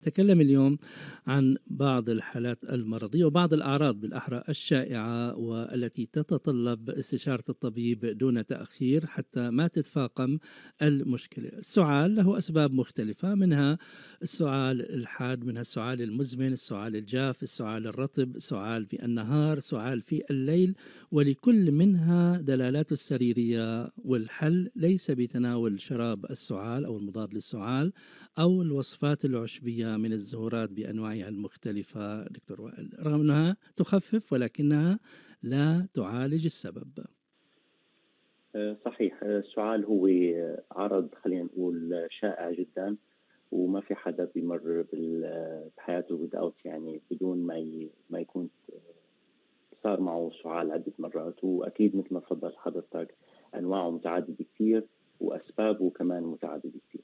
نتكلم اليوم عن بعض الحالات المرضية وبعض الأعراض بالأحرى الشائعة والتي تتطلب استشارة الطبيب دون تأخير حتى ما تتفاقم المشكلة. السعال له أسباب مختلفة، منها السعال الحاد، منها السعال المزمن، السعال الجاف، السعال الرطب، سعال في النهار، سعال في الليل، ولكل منها دلالاته السريرية. والحل ليس بتناول شراب السعال أو المضاد للسعال أو الوصفات العشبية من الزهورات بأنواعها المختلفة دكتور وائل، رغم أنها تخفف ولكنها لا تعالج السبب. صحيح. السعال هو عرض، خلينا نقول، شائع جدا، وما في حدا بيمر بحياته without، يعني بدون ما يكون صار معه سعال عدة مرات. وأكيد مثل ما تفضل حضرتك، أنواعه متعددة كثير وأسبابه كمان متعددة كثير.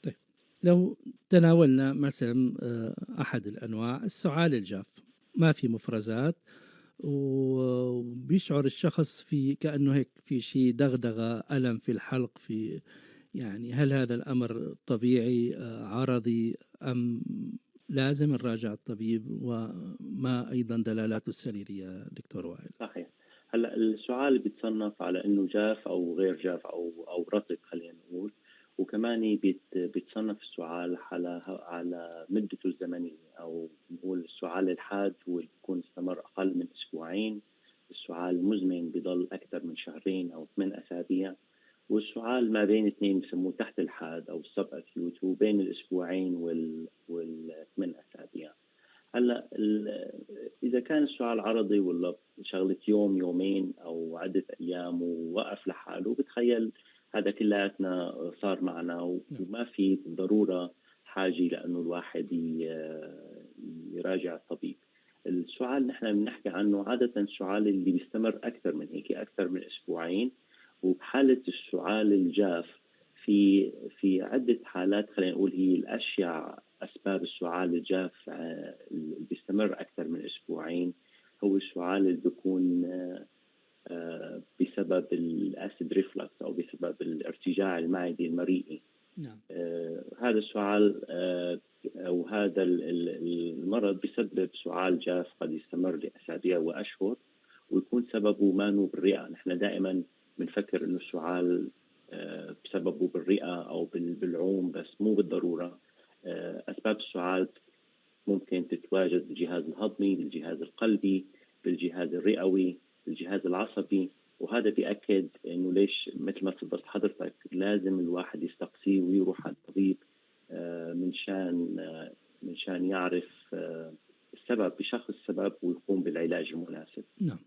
طيب، لو تناولنا مثلا أحد الأنواع، السعال الجاف، ما في مفرزات وبيشعر الشخص في كأنه هيك في شيء دغدغة، ألم في الحلق، في يعني هل هذا الأمر طبيعي عرضي أم لازم نراجع الطبيب؟ وما أيضا دلالاته السريرية دكتور وائل؟ صحيح. هلا السعال بيتصنف على انه جاف او غير جاف او رطب، خلينا نقول. وكمان بيتصنف السعال على مدته الزمنيه، او نقول السعال الحاد هو اللي بيكون استمر اقل من اسبوعين. السعال المزمن بيضل اكثر من شهرين او 8 اسابيع. والسعال ما بين اثنين بسموه تحت الحاد او السب اكيوت، هو بين الاسبوعين والثمان اسابيع. هلا اذا كان السؤال عرضي ولا شغله يوم يومين او عده ايام ووقف لحاله، بتخيل هذا كلياتنا صار معنا، وما في ضروره حاجه لانه الواحد يراجع الطبيب. السؤال نحن بنحكي عنه عاده السؤال اللي بيستمر اكثر من هيك، اكثر من اسبوعين. وبحاله السؤال الجاف، في عده حالات، خلينا نقول هي الاشيع اسباب السعال الجاف اللي بيستمر اكثر من اسبوعين، هو السعال اللي بيكون بسبب الاسيد ريفلكس او بسبب الارتجاع المعدي المريئي. نعم. هذا السعال او هذا المرض بسبب سعال جاف قد يستمر لاسابيع واشهر، ويكون سببه ما بالرئه. نحن دائما بنفكر انه السعال بسببه بالرئه او بالعوم، بس مو بالضروره. أسباب السعال ممكن تتواجد بالجهاز الهضمي، بالجهاز القلبي، بالجهاز الرئوي، بالجهاز العصبي. وهذا بيأكد إنه ليش مثل ما تفضلت حضرتك لازم الواحد يستقصيه ويروح على الطبيب من شان يعرف السبب، بشخص السبب ويقوم بالعلاج المناسب. نعم.